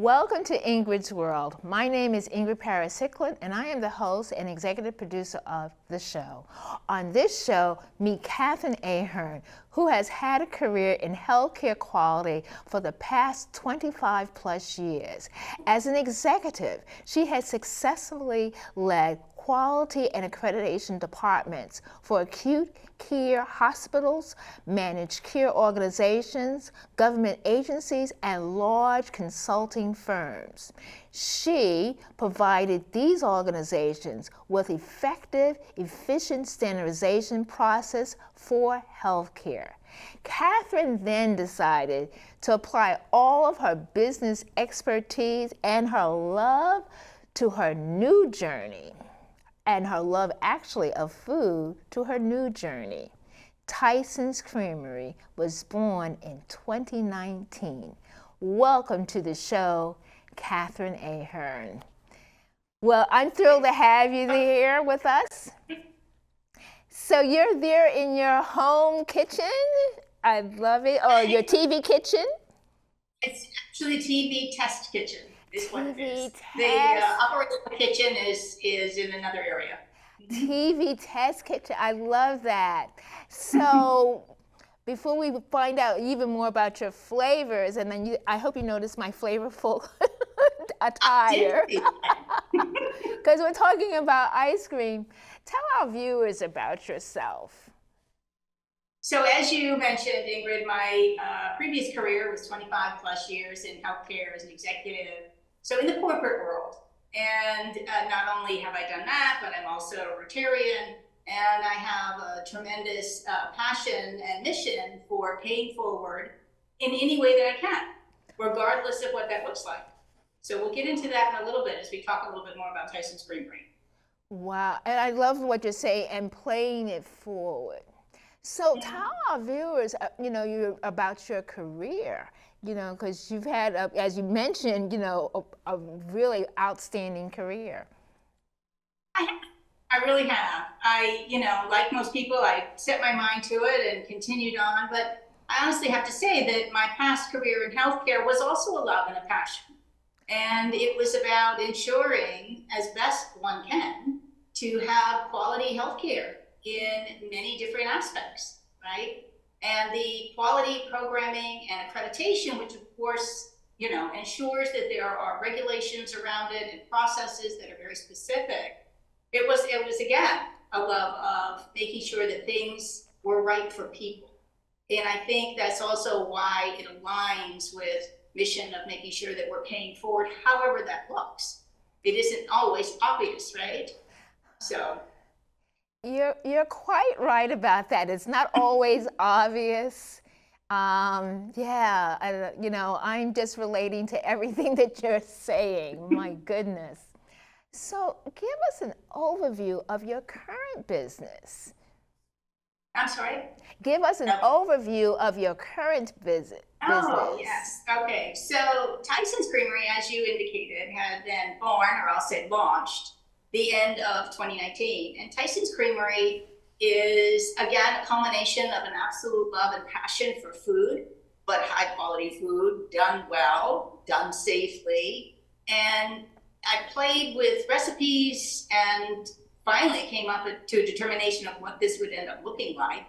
Welcome to Ingrid's World. My name is Ingrid Paris-Hicklin, and I am the host and executive producer of the show. On this show, meet Catherine Ahern, who has had a career in healthcare quality for the past 25 plus years. As an executive, she has successfully led quality and accreditation departments for acute care hospitals, managed care organizations, government agencies, and large consulting firms. She provided these organizations with effective, efficient standardization process for healthcare. Catherine then decided to apply all of her business expertise and her love to her new journey, and her love actually of food to her new journey. Tysons Creamery was born in 2019. Welcome to the show, Catherine Ahern. Well, I'm thrilled to have you here with us. So you're there in your home kitchen? I love it. Or your TV kitchen? It's actually a TV test kitchen. Is what it is. The operational kitchen is in another area. TV test kitchen, I love that. So before we find out even more about your flavors, and then I hope you notice my flavorful attire. Because we're talking about ice cream. Tell our viewers about yourself. So as you mentioned, Ingrid, my previous career was 25 plus years in healthcare as an executive. So in the corporate world, and not only have I done that, but I'm also a Rotarian, and I have a tremendous passion and mission for paying forward in any way that I can, regardless of what that looks like. So we'll get into that in a little bit as we talk a little bit more about Tysons Creamery. Wow, and I love what you're saying, and paying it forward. So tell our viewers, about your career. Because you've had, as you mentioned, a really outstanding career. I really have. Like most people, I set my mind to it and continued on. But I honestly have to say that my past career in healthcare was also a love and a passion. And it was about ensuring, as best one can, to have quality healthcare in many different aspects, right? And the quality programming and accreditation, which of course, ensures that there are regulations around it and processes that are very specific. It was again, a love of making sure that things were right for people. And I think that's also why it aligns with mission of making sure that we're paying forward, however that looks. It isn't always obvious, right? So. You're quite right about that. It's not always obvious. I'm just relating to everything that you're saying. My goodness. So give us an overview of your current business. I'm sorry? Give us an overview of your current business. Oh, yes. Okay. So Tysons Creamery, as you indicated, had been born, or I'll say launched, the end of 2019. And Tysons Creamery is, again, a culmination of an absolute love and passion for food, but high quality food, done well, done safely. And I played with recipes and finally came up to a determination of what this would end up looking like,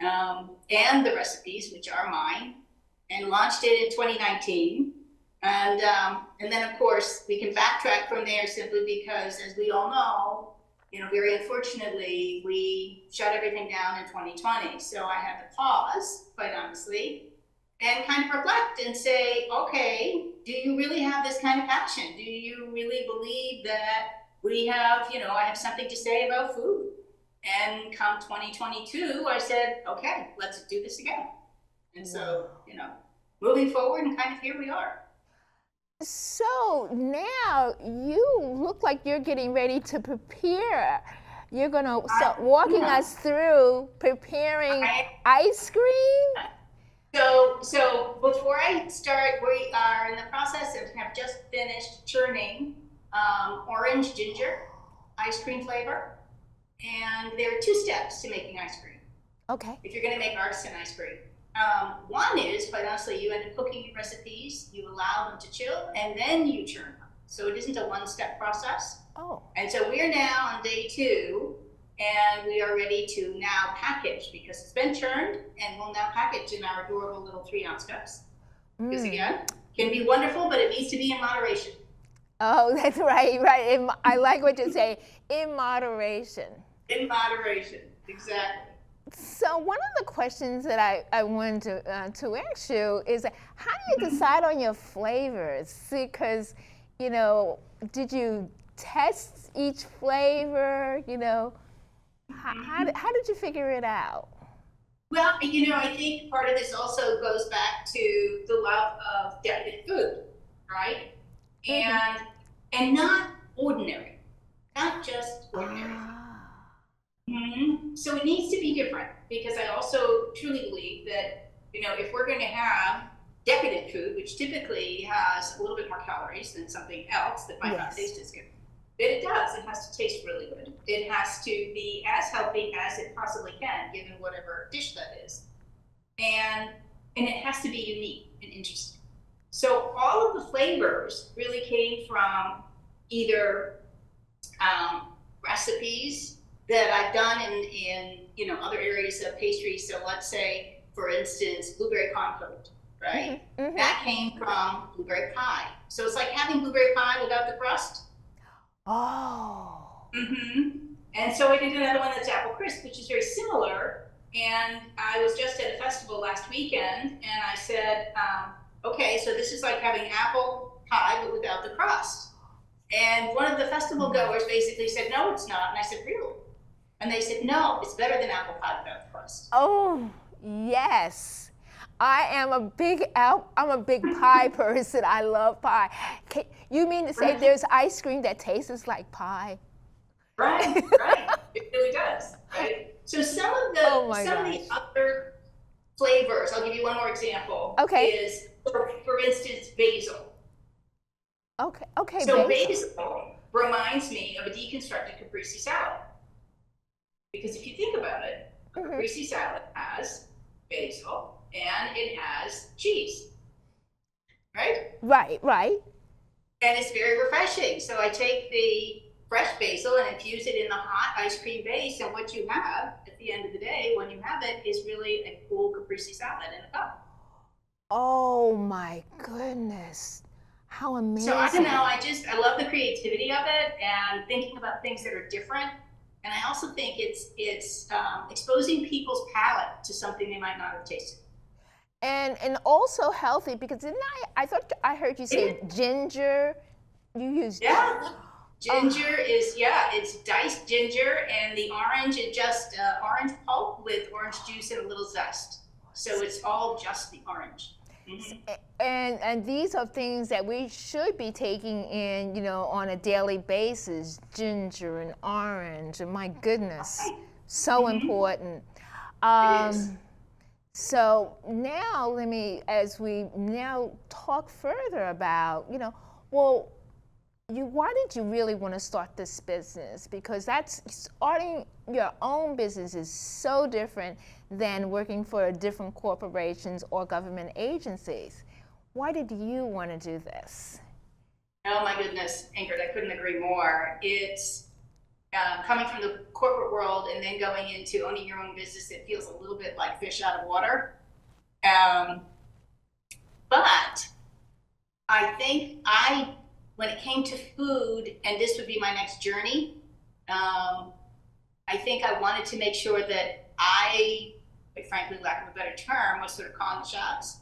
and the recipes, which are mine, and launched it in 2019. And then, of course, we can backtrack from there simply because, as we all know, very unfortunately, we shut everything down in 2020. So I had to pause, quite honestly, and kind of reflect and say, okay, do you really have this kind of passion? Do you really believe that we have, I have something to say about food? And come 2022, I said, okay, let's do this again. And so, moving forward, and kind of here we are. So now you look like you're getting ready to prepare. You're going to start walking us through preparing ice cream? So before I start, we are in the process of have just finished churning orange ginger ice cream flavor. And there are 2 steps to making ice cream. Okay. If you're going to make artisan ice cream. One is, quite honestly, you end up cooking your recipes, you allow them to chill, and then you churn them. So it isn't a one-step process. Oh. And so we're now on day 2, and we are ready to now package because it's been churned, and we'll now package in our adorable little 3-ounce cups. Because again, can be wonderful, but it needs to be in moderation. Oh, that's right, right. I like what you say, in moderation. In moderation, exactly. So one of the questions that I wanted to ask you is, how do you decide on your flavors? Because, did you test each flavor? How did you figure it out? Well, I think part of this also goes back to the love of decadent food, right? And not ordinary, not just ordinary. So it needs to be different because I also truly believe that, if we're going to have decadent food, which typically has a little bit more calories than something else that might not taste as good, but it does. It has to taste really good. It has to be as healthy as it possibly can, given whatever dish that is. And it has to be unique and interesting. So all of the flavors really came from either recipes that I've done in other areas of pastry. So let's say, for instance, blueberry compote, right? That came from blueberry pie. So it's like having blueberry pie without the crust. Oh. And so I did another one that's apple crisp, which is very similar. And I was just at a festival last weekend, and I said, okay, so this is like having apple pie but without the crust. And one of the festival goers basically said, no, it's not. And I said, really? And they said, no, it's better than apple pie without the crust. Oh, yes. I am a big pie person. I love pie. You mean to say there's ice cream that tastes like pie? Right. It really does, right? So some of the other flavors, I'll give you one more example, is, for instance, basil. Okay. So basil reminds me of a deconstructed caprese salad. Because if you think about it, a caprese salad has basil and it has cheese, right? Right. And it's very refreshing. So I take the fresh basil and infuse it in the hot ice cream base, and what you have at the end of the day, when you have it, is really a cool caprese salad in a cup. Oh my goodness. How amazing. So I don't know, I love the creativity of it and thinking about things that are different. And I also think it's exposing people's palate to something they might not have tasted. And also healthy, because I thought I heard you say ginger. You use ginger is it's diced ginger, and the orange is just orange pulp with orange juice and a little zest. So it's all just the orange. And these are things that we should be taking in, on a daily basis. Ginger and orange, and my goodness, so important. It is. So now as we now talk further about, why did you really want to start this business? Because starting your own business is so different than working for different corporations or government agencies. Why did you want to do this? Oh my goodness, Ingrid, I couldn't agree more. It's coming from the corporate world and then going into owning your own business, it feels a little bit like fish out of water. But I think when it came to food, and this would be my next journey, I think I wanted to make sure that I, quite frankly, lack of a better term, was sort of calling the shots.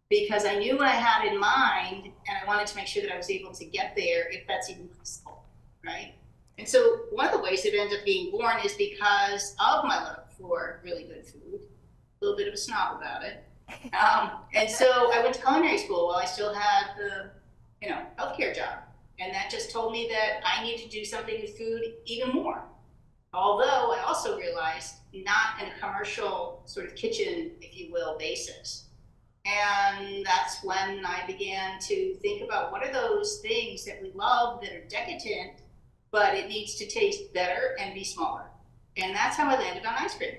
Because I knew what I had in mind, and I wanted to make sure that I was able to get there if that's even possible, right? And so one of the ways it ended up being born is because of my love for really good food, a little bit of a snob about it. And so I went to culinary school while I still had the healthcare job. And that just told me that I need to do something with food even more. Although I also realized not in a commercial sort of kitchen, if you will, basis. And that's when I began to think about what are those things that we love that are decadent, but it needs to taste better and be smaller. And that's how I landed on ice cream.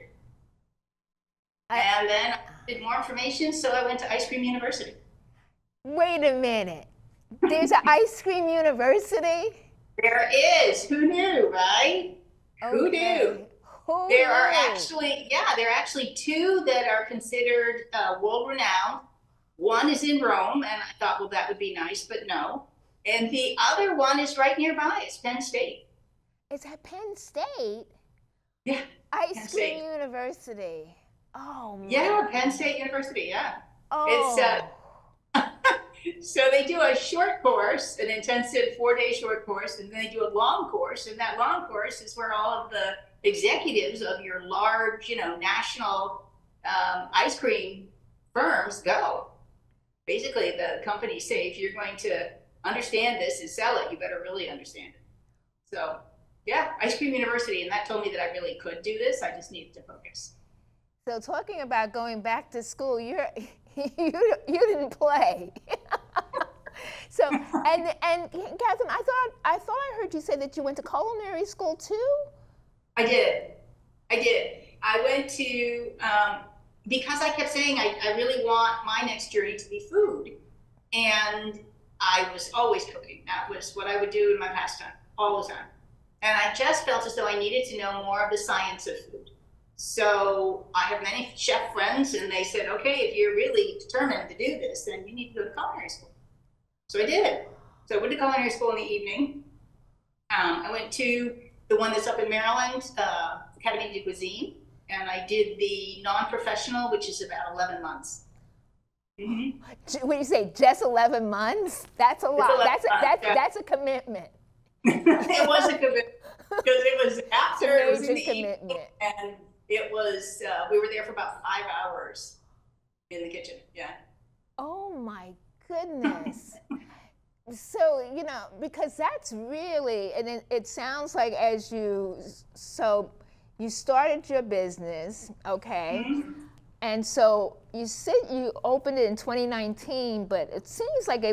And then I did more information, so I went to Ice Cream University. Wait a minute. There's an ice cream university? There is. Who knew, right? Who knew? Who There are knew? there are actually two that are considered world renowned. One is in Rome, and I thought, well, that would be nice, but no. And the other one is right nearby. It's Penn State. It's at Penn State? Yeah, Ice Penn Cream State. University. Oh my. Yeah, Penn State University. Yeah, it's Oh. so they do a short course, an intensive 4-day short course, and then they do a long course. And that long course is where all of the executives of your large, national ice cream firms go. Basically, the companies say, if you're going to understand this and sell it, you better really understand it. So, yeah, Ice Cream University, and that told me that I really could do this. I just needed to focus. So talking about going back to school, you didn't play. So and Catherine, I thought I heard you say that you went to culinary school too. I did. I went to, because I kept saying I really want my next journey to be food. And I was always cooking. That was what I would do in my pastime, all the time. And I just felt as though I needed to know more of the science of food. So I have many chef friends, and they said, okay, if you're really determined to do this, then you need to go to culinary school. So I did. So I went to culinary school in the evening. I went to the one that's up in Maryland, Académie de Cuisine, and I did the non-professional, which is about 11 months. Mm-hmm. When you say just 11 months, that's a lot. That's a commitment. It was a commitment because it was after it was in the commitment. Evening, and it was we were there for about 5 hours in the kitchen. Yeah. Oh my goodness. So, because that's really, and it sounds like so you started your business, okay? Mm-hmm. And so you said you opened it in 2019, but it seems like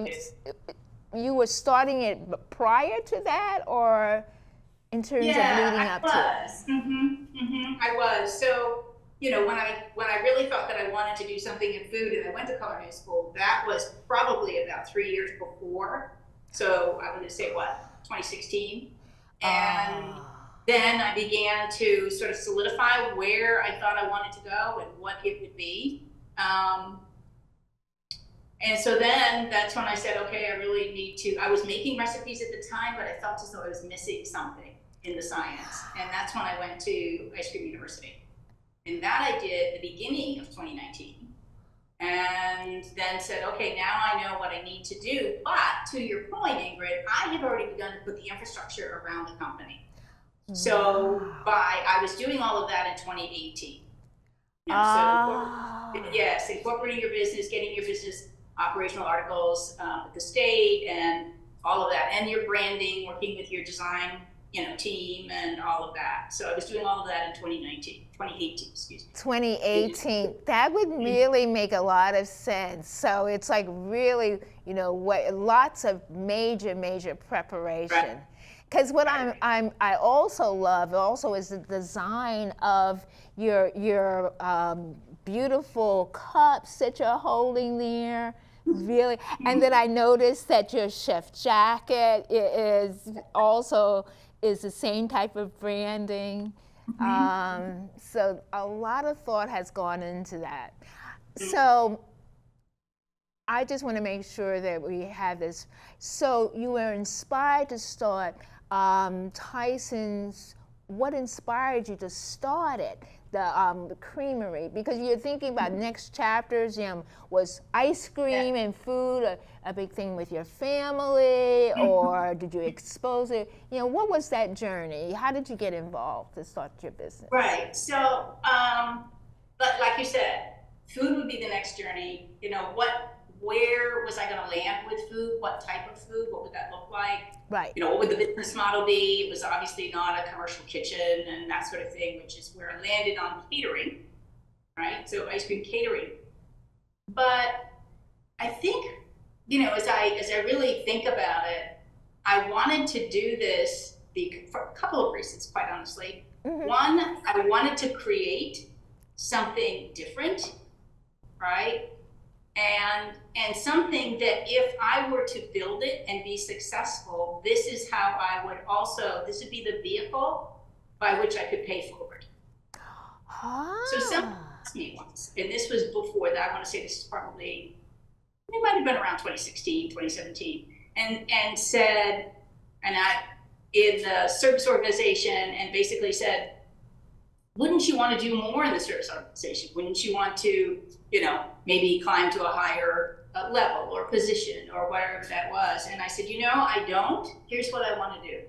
you were starting it prior to that, or in terms of leading up to it? I was. So, when I really thought that I wanted to do something in food and I went to culinary school, that was probably about 3 years before. So I would say 2016. And then I began to sort of solidify where I thought I wanted to go and what it would be. And so then that's when I said, okay, I really need to, I was making recipes at the time, but I felt as though I was missing something in the science. And that's when I went to Ice Cream University. And that I did at the beginning of 2019. And then said, okay, now I know what I need to do. But to your point, Ingrid, I had already begun to put the infrastructure around the company. So I was doing all of that in 2018. So incorporating your business, getting your business operational articles with the state and all of that, and your branding, working with your design team and all of that. So I was doing all of that in 2018, excuse me. 2018, that would really make a lot of sense. So it's like really, lots of major preparation. Because what I also love is the design of your beautiful cups that you're holding there. Really, and then I noticed that your chef jacket is the same type of branding. So a lot of thought has gone into that. So I just want to make sure that we have this. So you were inspired to start Tysons. What inspired you to start it? The Creamery, because you're thinking about next chapters. Was ice cream and food a big thing with your family, or did you expose it? What was that journey? How did you get involved to start your business? Right. So, but like you said, food would be the next journey. Where was I going to land with food? What type of food? What would that look like? Right. What would the business model be? It was obviously not a commercial kitchen and that sort of thing, which is where I landed on catering, right? So ice cream catering. But I think, as I really think about it, I wanted to do this for a couple of reasons, quite honestly. One, I wanted to create something different, right? And something that if I were to build it and be successful, this is how I would also, this would be the vehicle by which I could pay forward. So someone asked me once, and this was before that, I want to say this is probably, it might have been around 2016, 2017, and said, and I, in the service organization, and basically said, wouldn't you want to do more in the service organization? Wouldn't you want to, maybe climb to a higher level or position or whatever that was? And I said, I don't. Here's what I want to do.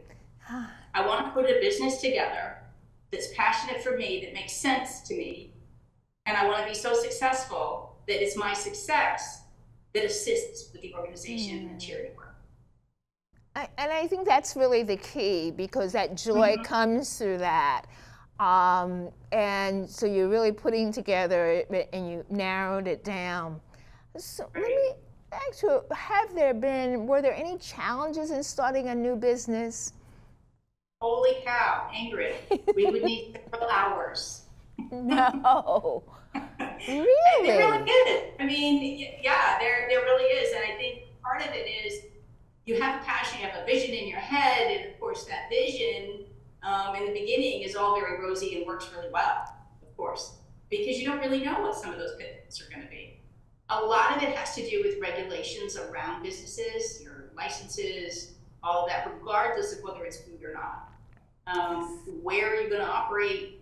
I want to put a business together that's passionate for me, that makes sense to me. And I want to be so successful that it's my success that assists with the organization and charity work. And I think that's really the key, because that joy comes through that. And so you're really putting together and you narrowed it down. So let me ask you, were there any challenges in starting a new business? Holy cow, Ingrid, we would need several hours. No. Really? There really is. I mean, yeah, there really is. And I think part of it is you have a passion, you have a vision in your head, and of course that vision in the beginning is all very rosy and works really well, of course, because you don't really know what some of those pitfalls are going to be. A lot of it has to do with regulations around businesses, your licenses, all of that, regardless of whether it's food or not. Where are you going to operate?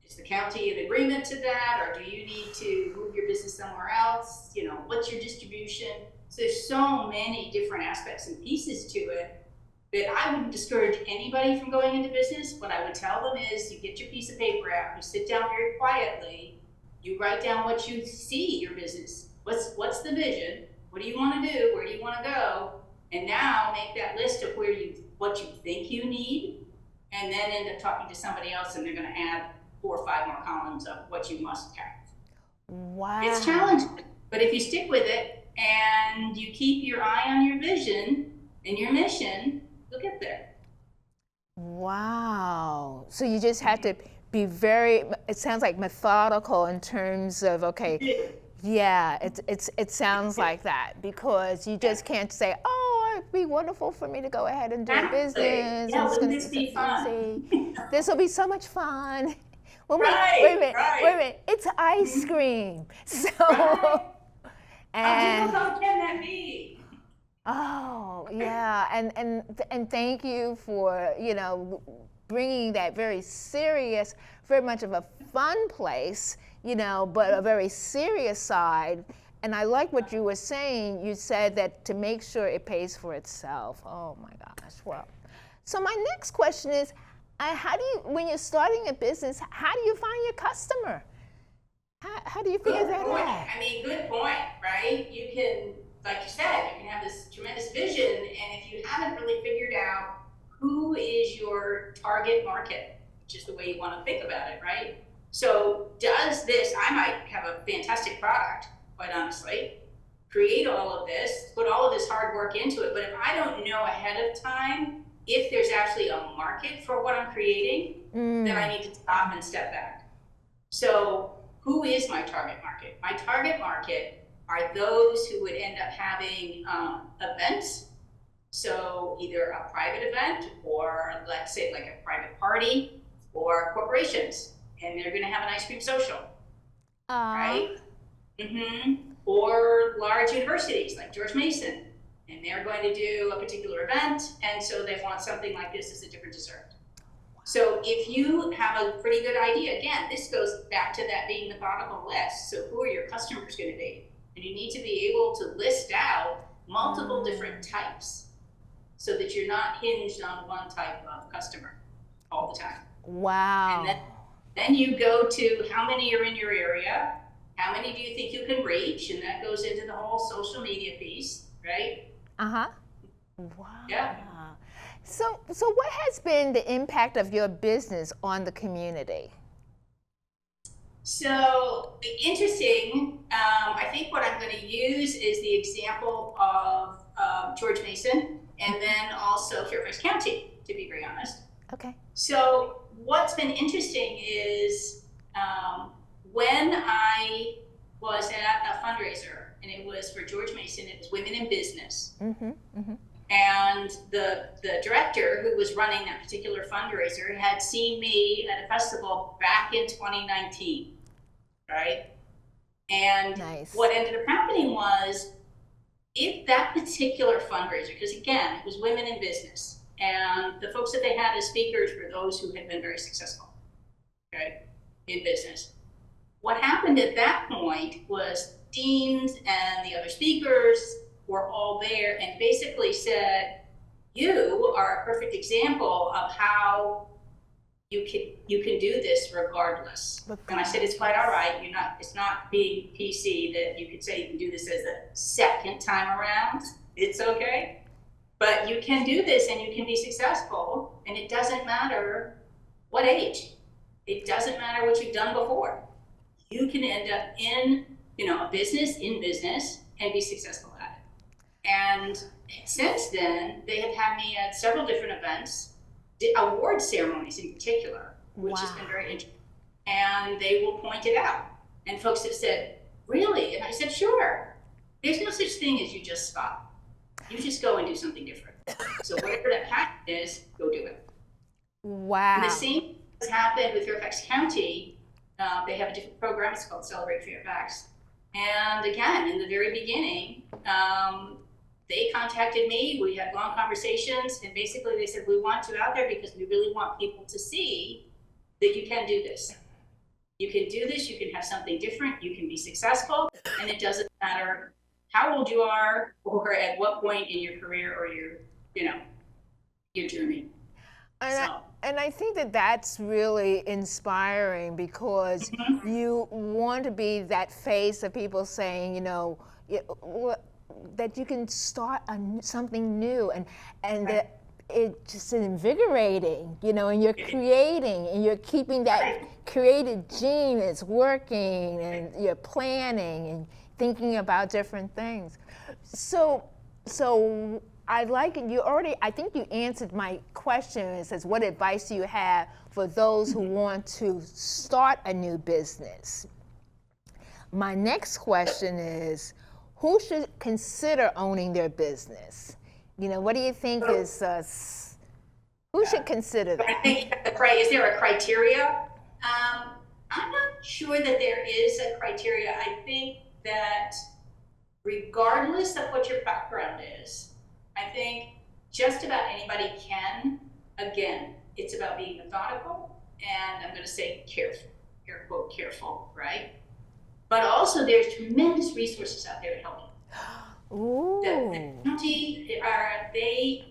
Is the county in agreement to that, or do you need to move your business somewhere else? What's your distribution? So there's so many different aspects and pieces to it that I wouldn't discourage anybody from going into business. What I would tell them is, you get your piece of paper out, you sit down very quietly, you write down what you see your business. What's the vision? What do you want to do? Where do you want to go? And now make that list of what you think you need, and then end up talking to somebody else, and they're going to add 4 or 5 more columns of what you must have. Wow. It's challenging, but if you stick with it and you keep your eye on your vision and your mission, you'll get there. Wow. So you just have to be it sounds like methodical in terms of, okay, yeah, it sounds like that, because you just can't say, oh, it'd be wonderful for me to go ahead and do a business. Yeah, wouldn't this be fun? This will be so much fun. Well, Right, wait a minute. It's ice cream. So, and how difficult can that be? oh yeah, and thank you for bringing that very serious, very much of a fun place, but a very serious side. And I like what you were saying. You said that to make sure it pays for itself. Oh my gosh. Well, so my next question is, when you're starting a business, how do you find your customer? How do you figure that out? I mean, good point, right? You can, like you said, you can have this tremendous vision, and if you haven't really figured out who is your target market, which is the way you want to think about it, right? So I might have a fantastic product, quite honestly, create all of this, put all of this hard work into it, but if I don't know ahead of time if there's actually a market for what I'm creating, then I need to stop and step back. So who is my target market? My target market are those who would end up having events. So either a private event, or let's say like a private party, or corporations, and they're going to have an ice cream social, right? Or large universities like George Mason, and they're going to do a particular event, and so they want something like this as a different dessert. So if you have a pretty good idea, again, this goes back to that being methodical list. So who are your customers going to be? And you need to be able to list out multiple different types, so that you're not hinged on one type of customer all the time. Wow. And then you go to how many are in your area, how many do you think you can reach, and that goes into the whole social media piece, right? Wow. Yeah. So what has been the impact of your business on the community? So interesting. I think what I'm going to use is the example of George Mason, and then also Fairfax County, to be very honest. Okay. So what's been interesting is when I was at a fundraiser, and it was for George Mason, it was Women in Business. Mm-hmm, mm-hmm. And the director who was running that particular fundraiser had seen me at a festival back in 2019, right? And Nice. what ended up happening was, if that particular fundraiser, because again, it was Women in Business, and the folks that they had as speakers were those who had been very successful, okay, in business. What happened at that point was deans and the other speakers were all there and basically said, you are a perfect example of how you can do this regardless. And I said, it's quite all right. It's not being PC that you could say you can do this as a second time around. It's okay. But you can do this and you can be successful, and it doesn't matter what age. It doesn't matter what you've done before. You can end up in, a business and be successful at it. And since then, they have had me at several different events, award ceremonies in particular, which has been very interesting. And they will point it out. And folks have said, really? And I said, sure. There's no such thing as you just stop. You just go and do something different. So whatever that passion is, go do it. Wow. And the same has happened with Fairfax County. They have a different program. It's called Celebrate Fairfax. And again, in the very beginning, they contacted me. We had long conversations, and basically they said, we want you out there because we really want people to see that you can do this. You can do this. You can have something different. You can be successful, and it doesn't matter how old you are or at what point in your career or your journey. And I think that that's really inspiring because you want to be that face of people saying, that you can start something new, and that it's just invigorating, and you're creating and you're keeping that creative gene is working, and you're planning and thinking about different things. So I like it. I think you answered my question. It says, what advice do you have for those who want to start a new business? My next question is, who should consider owning their business? What do you think is, who should consider that? I think, is there a criteria? I'm not sure that there is a criteria. I think that regardless of what your background is, I think just about anybody can. Again, it's about being methodical, and I'm going to say careful, air quote careful, right? But also there's tremendous resources out there to help you. Ooh. The county, they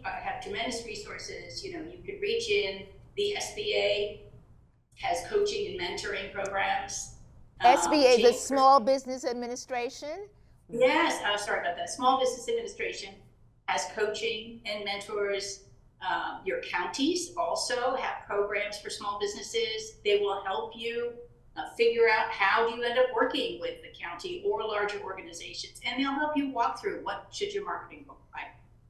have tremendous resources. You could reach in. The SBA has coaching and mentoring programs. SBA, the Small Business Administration? Yes, sorry about that. Small Business Administration has coaching and mentors. Your counties also have programs for small businesses. They will help you figure out how do you end up working with the county or larger organizations, and they'll help you walk through what should your marketing look like.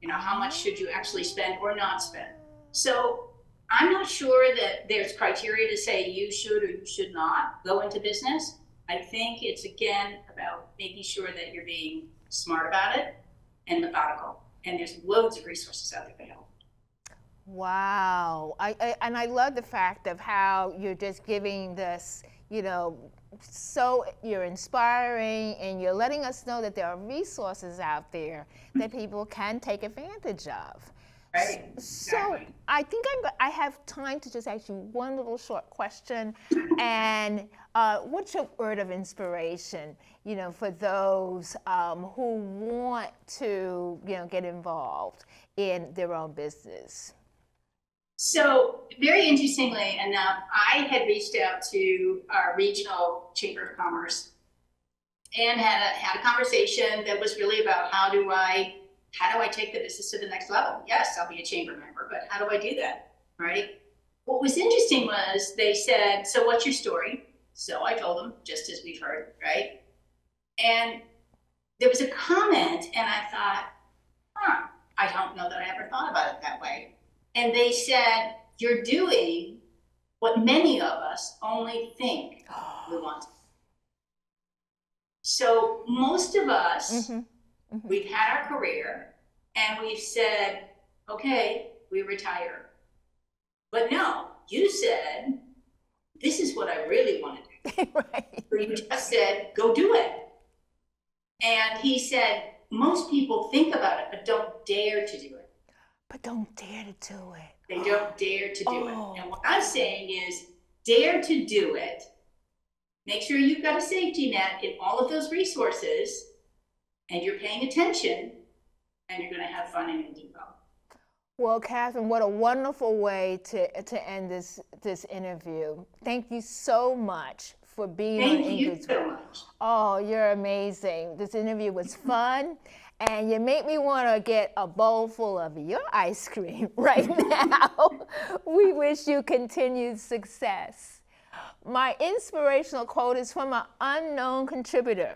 How much should you actually spend or not spend. So I'm not sure that there's criteria to say you should or you should not go into business. I think it's, again, about making sure that you're being smart about it and methodical. And there's loads of resources out there to help. Wow. I love the fact of how you're just giving this, so you're inspiring, and you're letting us know that there are resources out there that people can take advantage of. Right. So Exactly. I think I have time to just ask you one little short question. And what's your word of inspiration, for those who want to, get involved in their own business? So very interestingly enough, I had reached out to our regional chamber of commerce and had a conversation that was really about how do I take the business to the next level? Yes, I'll be a chamber member, but how do I do that, right? What was interesting was they said, so what's your story? So I told them, just as we've heard, right? And there was a comment, and I thought, I don't know that I ever thought about it that way. And they said, you're doing what many of us only think we want. So most of us, we've had our career and we've said, okay, we retire. But no, you said, this is what I really want to do. Right. So you just said, go do it. And he said, most people think about it, but don't dare to do it. But don't dare to do it. They don't dare to do it. And what I'm saying is, dare to do it. Make sure you've got a safety net in all of those resources, and you're paying attention, and you're going to have fun in Home Depot. Well, Catherine, what a wonderful way to end this interview. Thank you so much for being on Ingrid's. Thank you so much. Oh, you're amazing. This interview was fun, and you make me want to get a bowl full of your ice cream right now. We wish you continued success. My inspirational quote is from an unknown contributor.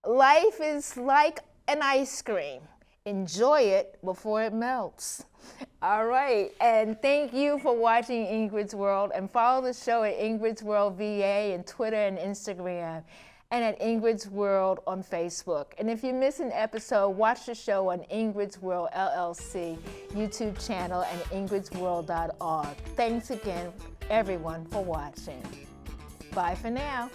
Life is like an ice cream. Enjoy it before it melts. All right, and thank you for watching Ingrid's World, and follow the show at Ingrid's World VA and Twitter and Instagram, and at Ingrid's World on Facebook. And if you miss an episode, watch the show on Ingrid's World LLC YouTube channel and ingridsworld.org. Thanks again, everyone, for watching. Bye for now.